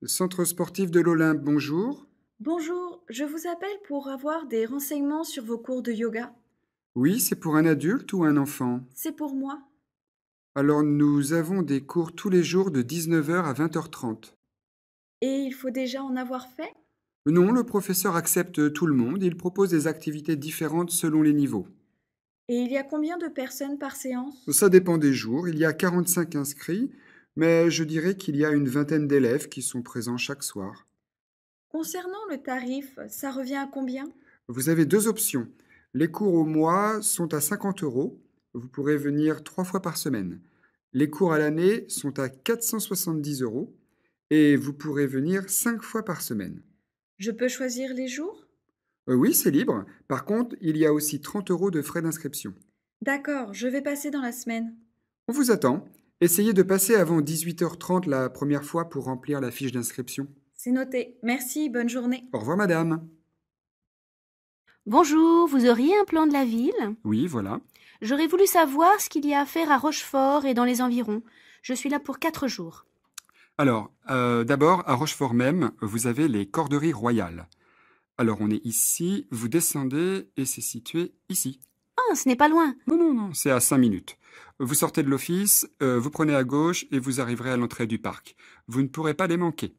Centre sportif de l'Olympe, bonjour. Bonjour, je vous appelle pour avoir des renseignements sur vos cours de yoga. Oui, c'est pour un adulte ou un enfant? C'est pour moi. Alors, nous avons des cours tous les jours de 19 heures à 20h30. Et il faut déjà en avoir fait? Non, le professeur accepte tout le monde. Il propose des activités différentes selon les niveaux. Et il y a combien de personnes par séance? Ça dépend des jours. Il y a 45 inscrits, mais je dirais qu'il y a une vingtaine d'élèves qui sont présents chaque soir. Concernant le tarif, ça revient à combien? Vous avez deux options. Les cours au mois sont à 50 euros. Vous pourrez venir 3 fois par semaine. Les cours à l'année sont à 470 euros et vous pourrez venir 5 fois par semaine. Je peux choisir les jours? Oui, c'est libre. Par contre, il y a aussi 30 euros de frais d'inscription. D'accord, je vais passer dans la semaine. On vous attend. Essayez de passer avant 18h30 la première fois pour remplir la fiche d'inscription. C'est noté. Merci, bonne journée. Au revoir, madame. Bonjour, vous auriez un plan de la ville? Oui, voilà. J'aurais voulu savoir ce qu'il y a à faire à Rochefort et dans les environs. Je suis là pour 4 jours. Alors, d'abord, à Rochefort même, vous avez les Corderies royales. Alors, on est ici, vous descendez et c'est situé ici. Ah, ce n'est pas loin. Non, non, non, c'est à 5 minutes. Vous sortez de l'office, vous prenez à gauche et vous arriverez à l'entrée du parc. Vous ne pourrez pas les manquer.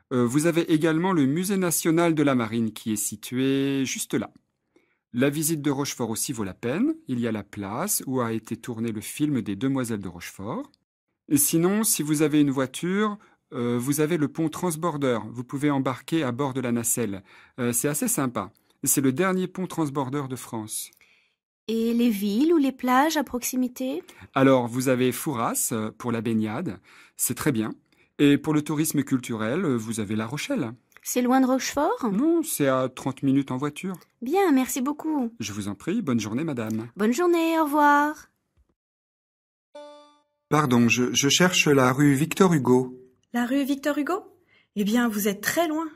Vous avez également le Musée national de la marine qui est situé juste là. La visite de Rochefort aussi vaut la peine. Il y a la place où a été tourné le film des Demoiselles de Rochefort. Et sinon, si vous avez une voiture, vous avez le pont Transborder. Vous pouvez embarquer à bord de la nacelle. C'est assez sympa. C'est le dernier pont Transborder de France. Et les villes ou les plages à proximité? Alors, vous avez Fouras pour la baignade. C'est très bien. Et pour le tourisme culturel, vous avez La Rochelle. C'est loin de Rochefort? Non, c'est à 30 minutes en voiture. Bien, merci beaucoup. Je vous en prie, bonne journée, madame. Bonne journée, au revoir. Pardon, je cherche la rue Victor Hugo. La rue Victor Hugo? Eh bien, vous êtes très loin.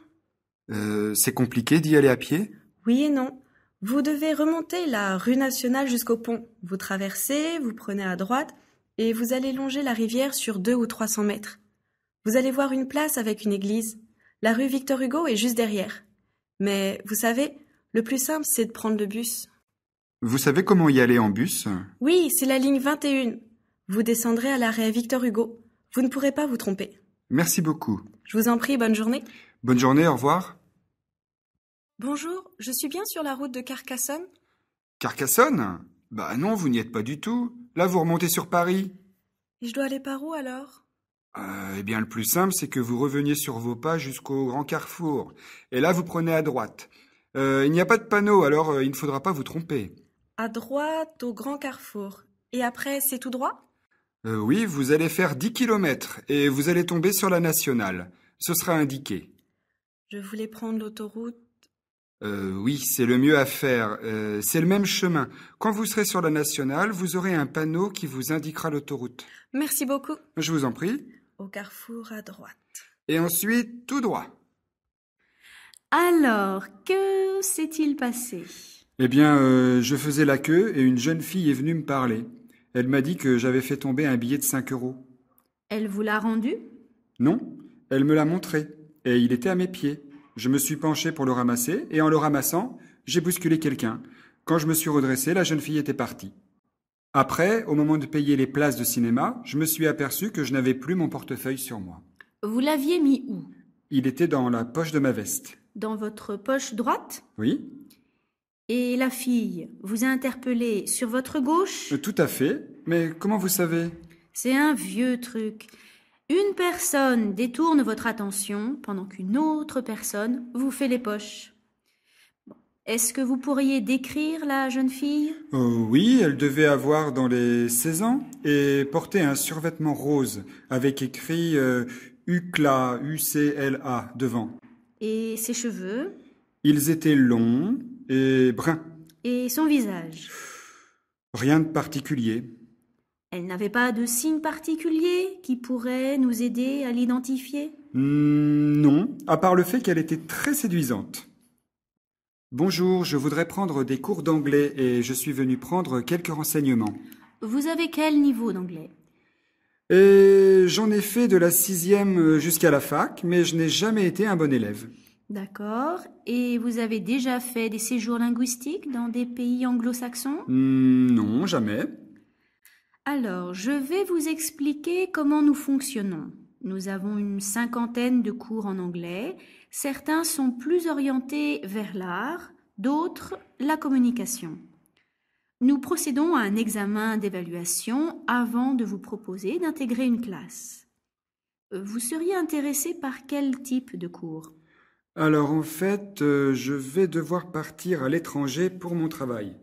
C'est compliqué d'y aller à pied? Oui et non. Vous devez remonter la rue nationale jusqu'au pont. Vous traversez, vous prenez à droite et vous allez longer la rivière sur 200 ou 300 mètres. Vous allez voir une place avec une église. La rue Victor Hugo est juste derrière. Mais vous savez, le plus simple, c'est de prendre le bus. Vous savez comment y aller en bus? Oui, c'est la ligne 21. Vous descendrez à l'arrêt Victor Hugo. Vous ne pourrez pas vous tromper. Merci beaucoup. Je vous en prie, bonne journée. Bonne journée, au revoir. Bonjour, je suis bien sur la route de Carcassonne? Carcassonne? Bah non, vous n'y êtes pas du tout. Là, vous remontez sur Paris. Et je dois aller par où alors? Eh bien, le plus simple, c'est que vous reveniez sur vos pas jusqu'au grand carrefour. Et là, vous prenez à droite. Il n'y a pas de panneau, alors il ne faudra pas vous tromper. À droite, au grand carrefour. Et après, c'est tout droit? Oui, vous allez faire 10 kilomètres et vous allez tomber sur la nationale. Ce sera indiqué. Je voulais prendre l'autoroute. Oui, c'est le mieux à faire. C'est le même chemin. Quand vous serez sur la nationale, vous aurez un panneau qui vous indiquera l'autoroute. Merci beaucoup. Je vous en prie. Au carrefour à droite. Et ensuite, tout droit. Alors, que s'est-il passé? Eh bien, je faisais la queue et une jeune fille est venue me parler. Elle m'a dit que j'avais fait tomber un billet de 5 euros. Elle vous l'a rendu? Non, elle me l'a montré. Et il était à mes pieds. Je me suis penché pour le ramasser et en le ramassant, j'ai bousculé quelqu'un. Quand je me suis redressé, la jeune fille était partie. Après, au moment de payer les places de cinéma, je me suis aperçu que je n'avais plus mon portefeuille sur moi. Vous l'aviez mis où? Il était dans la poche de ma veste. Dans votre poche droite? Oui, Et la fille vous a interpellé sur votre gauche? tout à fait. Mais comment vous savez? C'est un vieux truc. Une personne détourne votre attention pendant qu'une autre personne vous fait les poches. Bon. Est-ce que vous pourriez décrire la jeune fille? Oui, elle devait avoir dans les 16 ans et porter un survêtement rose avec écrit UCLA, UCLA devant. Et ses cheveux? Ils étaient longs et bruns. Et son visage? Rien de particulier. Elle n'avait pas de signe particulier qui pourrait nous aider à l'identifier? Non, à part le fait qu'elle était très séduisante. Bonjour, je voudrais prendre des cours d'anglais et je suis venu prendre quelques renseignements. Vous avez quel niveau d'anglais? Et j'en ai fait de la 6e jusqu'à la fac, mais je n'ai jamais été un bon élève. D'accord. Et vous avez déjà fait des séjours linguistiques dans des pays anglo-saxons? Non, jamais. Alors, je vais vous expliquer comment nous fonctionnons. Nous avons une 50aine de cours en anglais. Certains sont plus orientés vers l'art, d'autres la communication. Nous procédons à un examen d'évaluation avant de vous proposer d'intégrer une classe. Vous seriez intéressé par quel type de cours? Alors en fait, je vais devoir partir à l'étranger pour mon travail.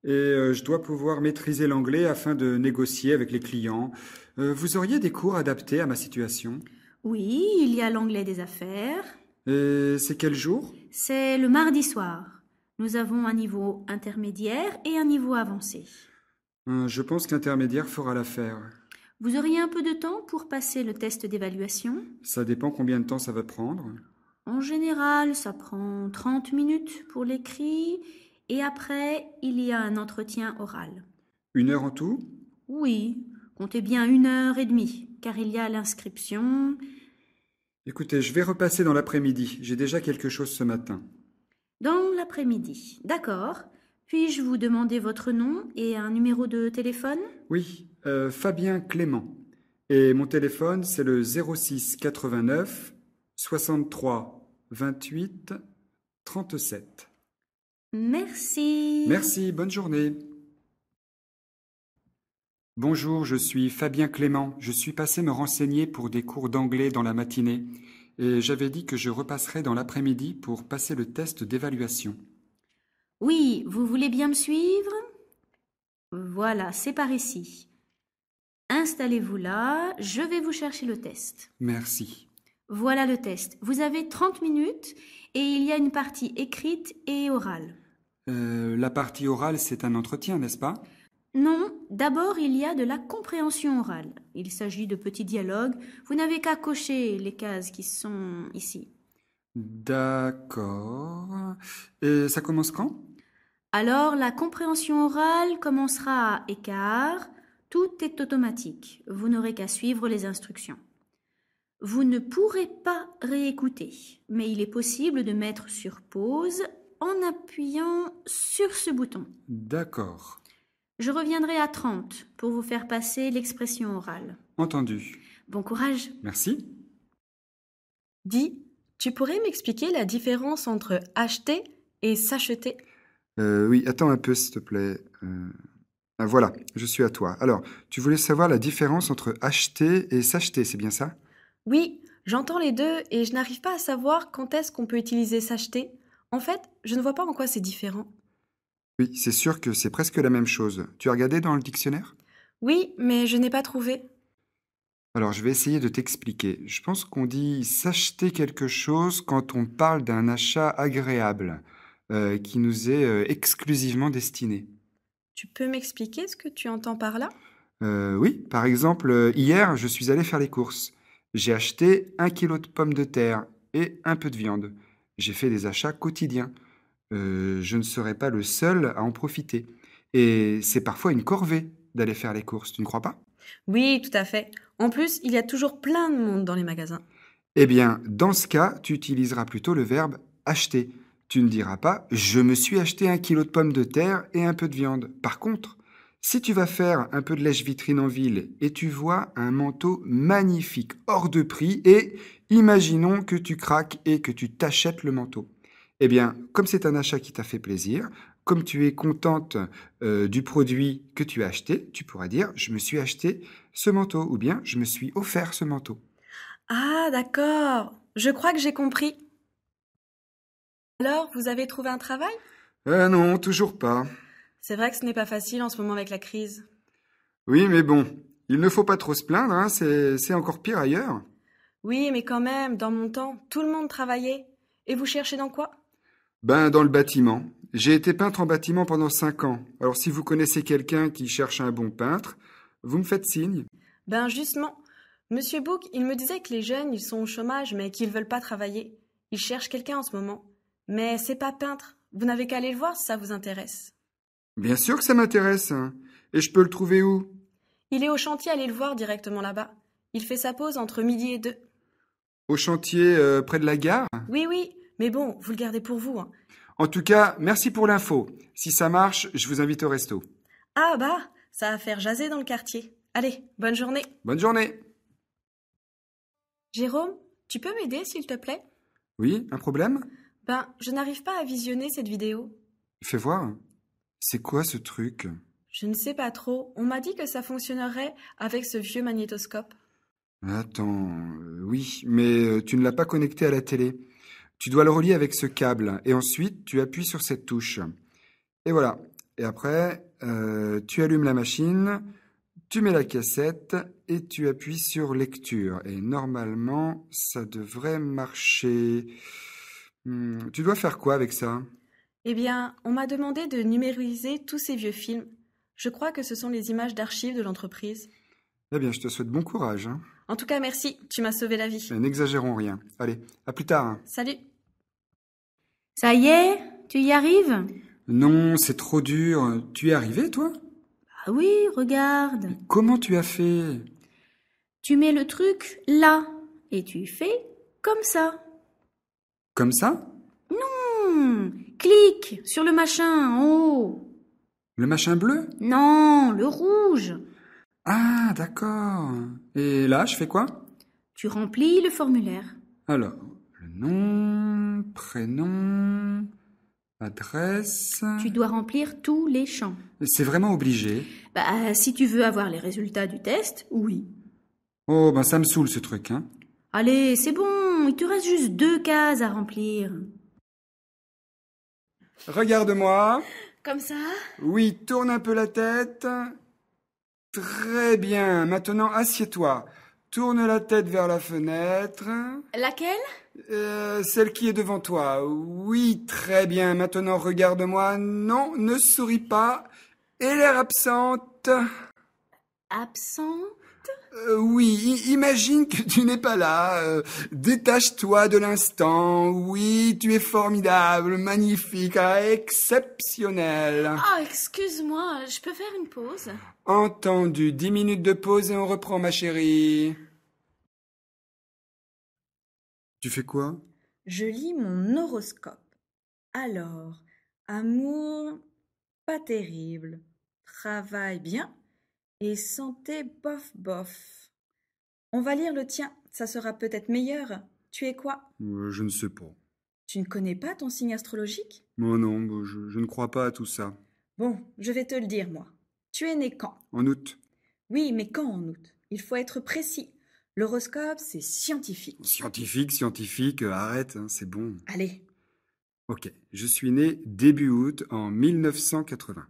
Et je dois pouvoir maîtriser l'anglais afin de négocier avec les clients. Vous auriez des cours adaptés à ma situation? Oui, il y a l'anglais des affaires. Et c'est quel jour? C'est le mardi soir. Nous avons un niveau intermédiaire et un niveau avancé. Je pense qu'intermédiaire fera l'affaire. Vous auriez un peu de temps pour passer le test d'évaluation? Ça dépend combien de temps ça va prendre. En général, ça prend 30 minutes pour l'écrit et après, il y a un entretien oral. 1 heure en tout? Oui, comptez bien 1 heure et demie, car il y a l'inscription. Écoutez, je vais repasser dans l'après-midi. J'ai déjà quelque chose ce matin. Dans l'après-midi. D'accord. Puis-je vous demander votre nom et un numéro de téléphone? Oui, Fabien Clément. Et mon téléphone, c'est le 06 89 63 28 37. Merci. Merci, bonne journée. Bonjour, je suis Fabien Clément. Je suis passé me renseigner pour des cours d'anglais dans la matinée et j'avais dit que je repasserais dans l'après-midi pour passer le test d'évaluation. Oui, vous voulez bien me suivre? Voilà, c'est par ici. Installez-vous là, je vais vous chercher le test. Merci. Voilà le test. Vous avez 30 minutes et il y a une partie écrite et orale. La partie orale, c'est un entretien, n'est-ce pas? Non, d'abord il y a de la compréhension orale. Il s'agit de petits dialogues. Vous n'avez qu'à cocher les cases qui sont ici. D'accord. Et ça commence quand? Alors la compréhension orale commencera à écart. Tout est automatique. Vous n'aurez qu'à suivre les instructions. Vous ne pourrez pas réécouter, mais il est possible de mettre sur pause en appuyant sur ce bouton. D'accord. Je reviendrai à 30 pour vous faire passer l'expression orale. Entendu. Bon courage. Merci. Dis, tu pourrais m'expliquer la différence entre acheter et s'acheter? Oui, attends un peu, s'il te plaît. Voilà, je suis à toi. Alors, tu voulais savoir la différence entre acheter et s'acheter, c'est bien ça? Oui, j'entends les deux et je n'arrive pas à savoir quand est-ce qu'on peut utiliser s'acheter. En fait, je ne vois pas en quoi c'est différent. Oui, c'est sûr que c'est presque la même chose. Tu as regardé dans le dictionnaire? Oui, mais je n'ai pas trouvé. Alors, je vais essayer de t'expliquer. Je pense qu'on dit s'acheter quelque chose quand on parle d'un achat agréable, qui nous est exclusivement destiné. Tu peux m'expliquer ce que tu entends par là? Oui, par exemple, hier, je suis allé faire les courses. J'ai acheté 1 kilo de pommes de terre et un peu de viande. J'ai fait des achats quotidiens. Je ne serai pas le seul à en profiter. Et c'est parfois une corvée d'aller faire les courses, tu ne crois pas? Oui, tout à fait. En plus, il y a toujours plein de monde dans les magasins. Eh bien, dans ce cas, tu utiliseras plutôt le verbe acheter. Tu ne diras pas je me suis acheté 1 kilo de pommes de terre et un peu de viande. Par contre, si tu vas faire un peu de lèche-vitrine en ville et tu vois un manteau magnifique, hors de prix, et imaginons que tu craques et que tu t'achètes le manteau. Eh bien, comme c'est un achat qui t'a fait plaisir, comme tu es contente du produit que tu as acheté, tu pourras dire je me suis acheté ce manteau ou bien je me suis offert ce manteau. Ah, d'accord. Je crois que j'ai compris. Alors, vous avez trouvé un travail? Non, toujours pas. C'est vrai que ce n'est pas facile en ce moment avec la crise. Oui, mais bon, il ne faut pas trop se plaindre, hein, c'est encore pire ailleurs. Oui, mais quand même, dans mon temps, tout le monde travaillait. Et vous cherchez dans quoi? Ben, dans le bâtiment. J'ai été peintre en bâtiment pendant 5 ans. Alors si vous connaissez quelqu'un qui cherche un bon peintre, vous me faites signe. Ben justement, Monsieur Book, il me disait que les jeunes, ils sont au chômage, mais qu'ils veulent pas travailler. Ils cherchent quelqu'un en ce moment. Mais c'est pas peintre. Vous n'avez qu'à aller le voir si ça vous intéresse. Bien sûr que ça m'intéresse, hein. Et je peux le trouver où? Il est au chantier, allez le voir directement là-bas. Il fait sa pause entre midi et 2. Au chantier près de la gare? Oui, oui, mais bon, vous le gardez pour vous, hein. En tout cas, merci pour l'info. Si ça marche, je vous invite au resto. Ah bah, ça va faire jaser dans le quartier. Allez, bonne journée. Bonne journée. Jérôme, tu peux m'aider, s'il te plaît? Oui, un problème? Ben, je n'arrive pas à visionner cette vidéo. Fais voir. C'est quoi ce truc? Je ne sais pas trop. On m'a dit que ça fonctionnerait avec ce vieux magnétoscope. Attends, oui, mais tu ne l'as pas connecté à la télé. Tu dois le relier avec ce câble et ensuite tu appuies sur cette touche. Et voilà. Et après, tu allumes la machine, tu mets la cassette et tu appuies sur lecture. Et normalement, ça devrait marcher. Tu dois faire quoi avec ça? Eh bien, on m'a demandé de numériser tous ces vieux films. Je crois que ce sont les images d'archives de l'entreprise. Eh bien, je te souhaite bon courage, hein. En tout cas, merci, tu m'as sauvé la vie. Et n'exagérons rien. Allez, à plus tard, hein. Salut. Ça y est, tu y arrives? Non, c'est trop dur. Tu y es arrivé, toi? Ah oui, regarde. Comment tu as fait? Tu mets le truc là et tu fais comme ça. Comme ça? Clique sur le machin en haut. Le machin bleu? Non, le rouge. Ah, d'accord. Et là, je fais quoi? Tu remplis le formulaire. Alors, le nom, prénom, adresse... Tu dois remplir tous les champs. C'est vraiment obligé. Bah, si tu veux avoir les résultats du test, oui. Oh, ben ça me saoule ce truc, hein. Allez, c'est bon, il te reste juste 2 cases à remplir. Regarde-moi. Comme ça? Oui, tourne un peu la tête. Très bien. Maintenant, assieds-toi. Tourne la tête vers la fenêtre. Laquelle? Celle qui est devant toi. Oui, très bien. Maintenant, regarde-moi. Non, ne souris pas. Et l'air absente. Absent? Oui, imagine que tu n'es pas là. Détache-toi de l'instant. Oui, tu es formidable, magnifique, exceptionnel. Oh, excuse-moi, je peux faire une pause? Entendu. 10 minutes de pause et on reprend, ma chérie. Tu fais quoi? Je lis mon horoscope. Alors, amour, pas terrible. Travail, bien. Et santé, bof, bof. On va lire le tien, ça sera peut-être meilleur. Tu es quoi? Je ne sais pas. Tu ne connais pas ton signe astrologique? Oh non, je ne crois pas à tout ça. Bon, je vais te le dire, moi. Tu es né quand? En août. Oui, mais quand en août? Il faut être précis. L'horoscope, c'est scientifique. Scientifique, arrête, hein, c'est bon. Allez, Ok, je suis né début août en 1980.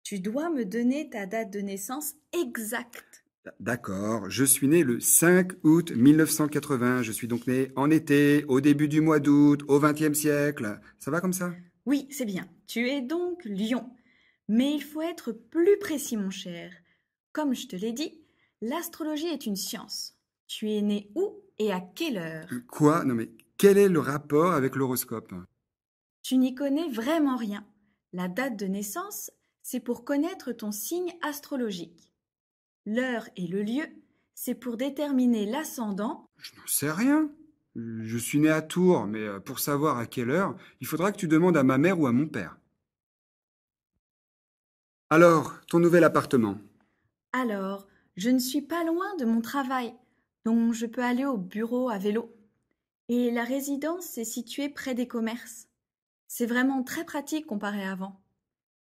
tu dois me donner ta date de naissance exacte. D'accord, je suis né le 5 août 1980. Je suis donc né en été, au début du mois d'août, au XXe siècle. Ça va comme ça? Oui, c'est bien. Tu es donc Lion. Mais il faut être plus précis, mon cher. Comme je te l'ai dit, l'astrologie est une science. Tu es né où et à quelle heure? Quoi? Non mais quel est le rapport avec l'horoscope? Tu n'y connais vraiment rien. La date de naissance, c'est pour connaître ton signe astrologique. L'heure et le lieu, c'est pour déterminer l'ascendant. Je n'en sais rien. Je suis né à Tours, mais pour savoir à quelle heure, il faudra que tu demandes à ma mère ou à mon père. Alors, ton nouvel appartement? Alors, je ne suis pas loin de mon travail, donc je peux aller au bureau à vélo. Et la résidence est située près des commerces. C'est vraiment très pratique comparé à avant.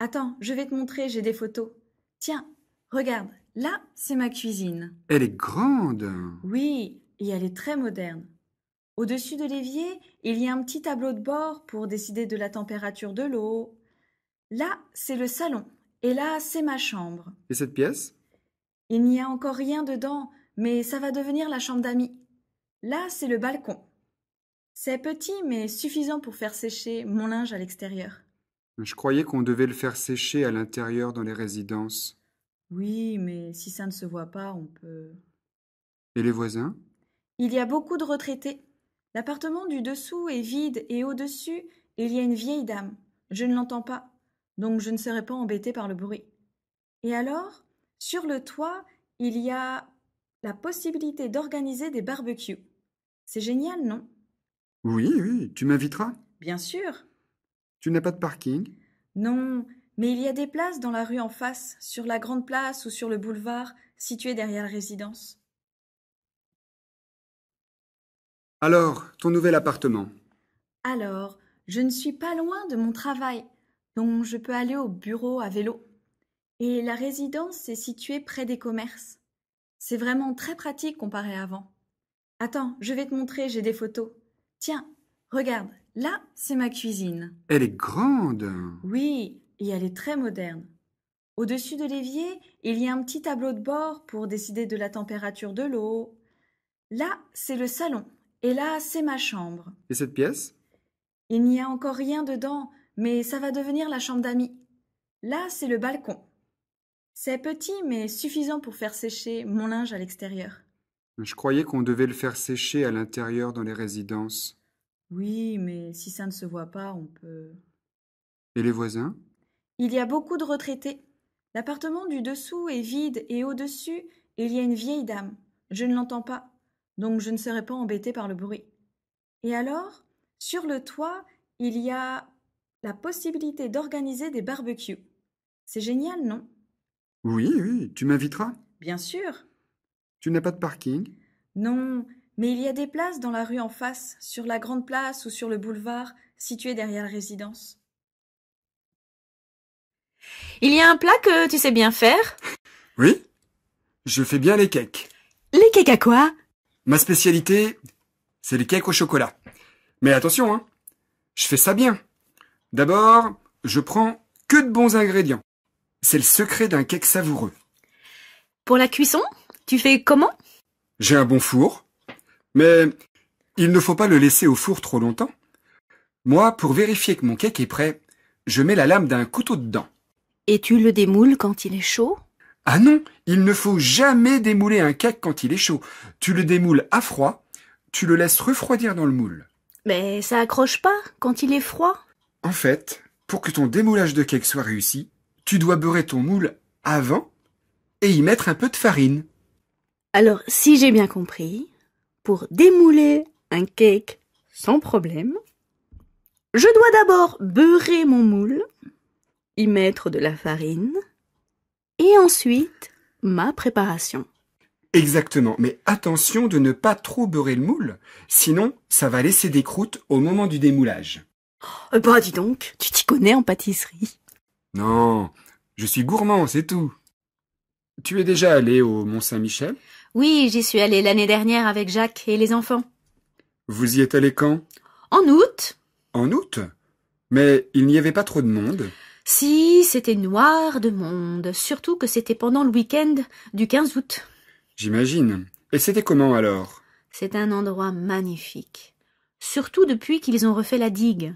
Attends, je vais te montrer, j'ai des photos. Tiens, regarde, là, c'est ma cuisine. Elle est grande. Oui, et elle est très moderne. Au-dessus de l'évier, il y a un petit tableau de bord pour décider de la température de l'eau. Là, c'est le salon, et là, c'est ma chambre. Et cette pièce? Il n'y a encore rien dedans, mais ça va devenir la chambre d'amis. Là, c'est le balcon. C'est petit, mais suffisant pour faire sécher mon linge à l'extérieur. Je croyais qu'on devait le faire sécher à l'intérieur dans les résidences. Oui, mais si ça ne se voit pas, on peut... Et les voisins? Il y a beaucoup de retraités. L'appartement du dessous est vide et au-dessus, il y a une vieille dame. Je ne l'entends pas, donc je ne serai pas embêtée par le bruit. Et alors, sur le toit, il y a la possibilité d'organiser des barbecues. C'est génial, non? Oui, oui, tu m'inviteras. Bien sûr. Tu n'as pas de parking? Non, mais il y a des places dans la rue en face, sur la grande place ou sur le boulevard, situé derrière la résidence. Alors, ton nouvel appartement? Alors, je ne suis pas loin de mon travail, donc je peux aller au bureau à vélo. Et la résidence est située près des commerces. C'est vraiment très pratique comparé à avant. Attends, je vais te montrer, j'ai des photos. Tiens, regarde, là, c'est ma cuisine. Elle est grande. Oui, et elle est très moderne. Au-dessus de l'évier, il y a un petit tableau de bord pour décider de la température de l'eau. Là, c'est le salon, et là, c'est ma chambre. Et cette pièce? Il n'y a encore rien dedans, mais ça va devenir la chambre d'amis. Là, c'est le balcon. C'est petit, mais suffisant pour faire sécher mon linge à l'extérieur. Je croyais qu'on devait le faire sécher à l'intérieur dans les résidences. Oui, mais si ça ne se voit pas, on peut... Et les voisins? Il y a beaucoup de retraités. L'appartement du dessous est vide et au-dessus, il y a une vieille dame. Je ne l'entends pas, donc je ne serai pas embêtée par le bruit. Et alors, sur le toit, il y a la possibilité d'organiser des barbecues. C'est génial, non? Oui, oui, tu m'inviteras. Bien sûr. Tu n'as pas de parking? Non, mais il y a des places dans la rue en face, sur la grande place ou sur le boulevard, situé derrière la résidence. Il y a un plat que tu sais bien faire? Oui, je fais bien les cakes. Les cakes à quoi? Ma spécialité, c'est les cakes au chocolat. Mais attention, hein, je fais ça bien. D'abord, je prends que de bons ingrédients. C'est le secret d'un cake savoureux. Pour la cuisson, tu fais comment? J'ai un bon four, mais il ne faut pas le laisser au four trop longtemps. Moi, pour vérifier que mon cake est prêt, je mets la lame d'un couteau dedans. Et tu le démoules quand il est chaud? Ah non, il ne faut jamais démouler un cake quand il est chaud. Tu le démoules à froid, tu le laisses refroidir dans le moule. Mais ça accroche pas quand il est froid? En fait, pour que ton démoulage de cake soit réussi, tu dois beurrer ton moule avant et y mettre un peu de farine. Alors, si j'ai bien compris, pour démouler un cake sans problème, je dois d'abord beurrer mon moule, y mettre de la farine, et ensuite ma préparation. Exactement, mais attention de ne pas trop beurrer le moule, sinon ça va laisser des croûtes au moment du démoulage. Bah dis donc, tu t'y connais en pâtisserie. Non, je suis gourmand, c'est tout. Tu es déjà allé au Mont-Saint-Michel? Oui, j'y suis allée l'année dernière avec Jacques et les enfants. Vous y êtes allé quand? En août? En août? Mais il n'y avait pas trop de monde. Si, c'était noir de monde, surtout que c'était pendant le week-end du 15 août. J'imagine. Et c'était comment alors? C'est un endroit magnifique, surtout depuis qu'ils ont refait la digue.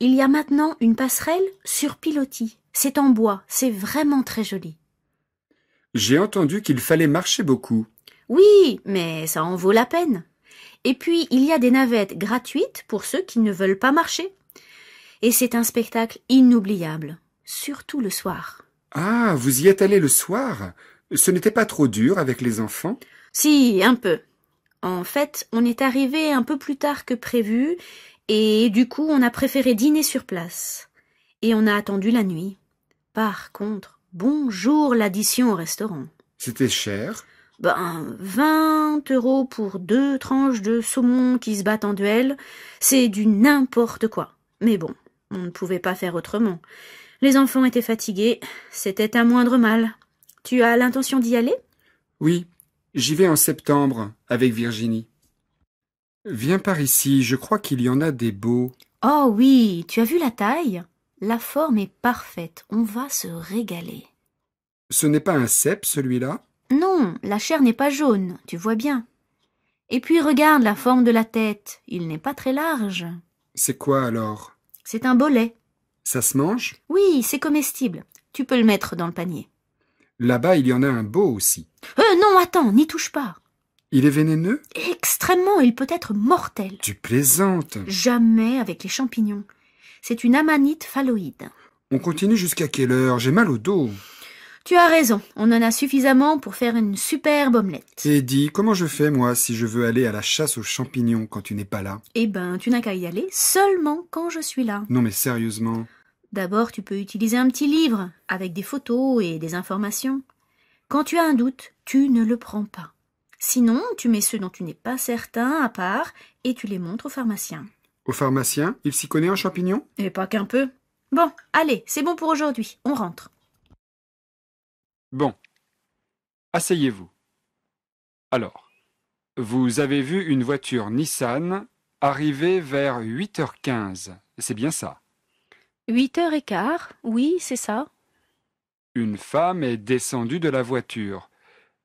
Il y a maintenant une passerelle sur pilotis. C'est en bois, c'est vraiment très joli. J'ai entendu qu'il fallait marcher beaucoup. Oui, mais ça en vaut la peine. Et puis, il y a des navettes gratuites pour ceux qui ne veulent pas marcher. Et c'est un spectacle inoubliable, surtout le soir. Ah, vous y êtes allé le soir? Ce n'était pas trop dur avec les enfants? Si, un peu. En fait, on est arrivé un peu plus tard que prévu, et du coup, on a préféré dîner sur place. Et on a attendu la nuit. Par contre, bonjour l'addition au restaurant. C'était cher? 20 € pour 2 tranches de saumon qui se battent en duel, c'est du n'importe quoi. Mais bon, on ne pouvait pas faire autrement. Les enfants étaient fatigués, c'était un moindre mal. Tu as l'intention d'y aller? Oui, j'y vais en septembre avec Virginie. Viens par ici, je crois qu'il y en a des beaux. Oh oui, tu as vu la taille? La forme est parfaite, on va se régaler. Ce n'est pas un cèpe, celui-là? Non, la chair n'est pas jaune, tu vois bien. Et puis regarde la forme de la tête, il n'est pas très large. C'est quoi alors? C'est un bolet. Ça se mange? Oui, c'est comestible. Tu peux le mettre dans le panier. Là-bas, il y en a un beau aussi. Non, attends, n'y touche pas. Il est vénéneux? Extrêmement, il peut être mortel. Tu plaisantes. Jamais avec les champignons. C'est une amanite phalloïde. On continue jusqu'à quelle heure? J'ai mal au dos. Tu as raison, on en a suffisamment pour faire une superbe omelette. Et dis, comment je fais, moi, si je veux aller à la chasse aux champignons quand tu n'es pas là? Eh ben, tu n'as qu'à y aller seulement quand je suis là. Non, mais sérieusement. D'abord, tu peux utiliser un petit livre avec des photos et des informations. Quand tu as un doute, tu ne le prends pas. Sinon, tu mets ceux dont tu n'es pas certain à part et tu les montres au pharmacien. Au pharmacien, il s'y connaît en champignons? Et pas qu'un peu. Bon, allez, c'est bon pour aujourd'hui, on rentre. Bon, asseyez-vous. Alors, vous avez vu une voiture Nissan arriver vers 8h15, c'est bien ça? 8h15, oui, c'est ça. Une femme est descendue de la voiture.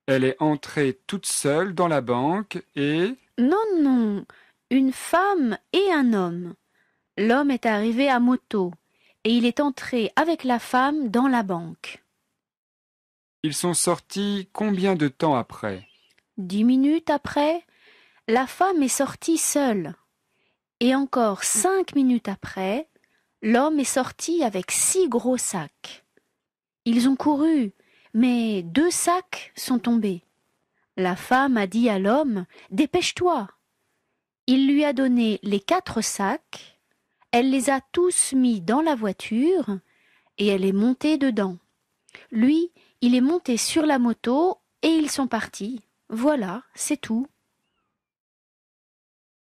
Elle est entrée toute seule dans la banque et... Non, une femme et un homme. L'homme est arrivé à moto et il est entré avec la femme dans la banque. Ils sont sortis combien de temps après? 10 minutes après, la femme est sortie seule. Et encore 5 minutes après, l'homme est sorti avec 6 gros sacs. Ils ont couru, mais 2 sacs sont tombés. La femme a dit à l'homme « Dépêche-toi !» Il lui a donné les 4 sacs, elle les a tous mis dans la voiture et elle est montée dedans. Lui, il est monté sur la moto et ils sont partis. Voilà, c'est tout.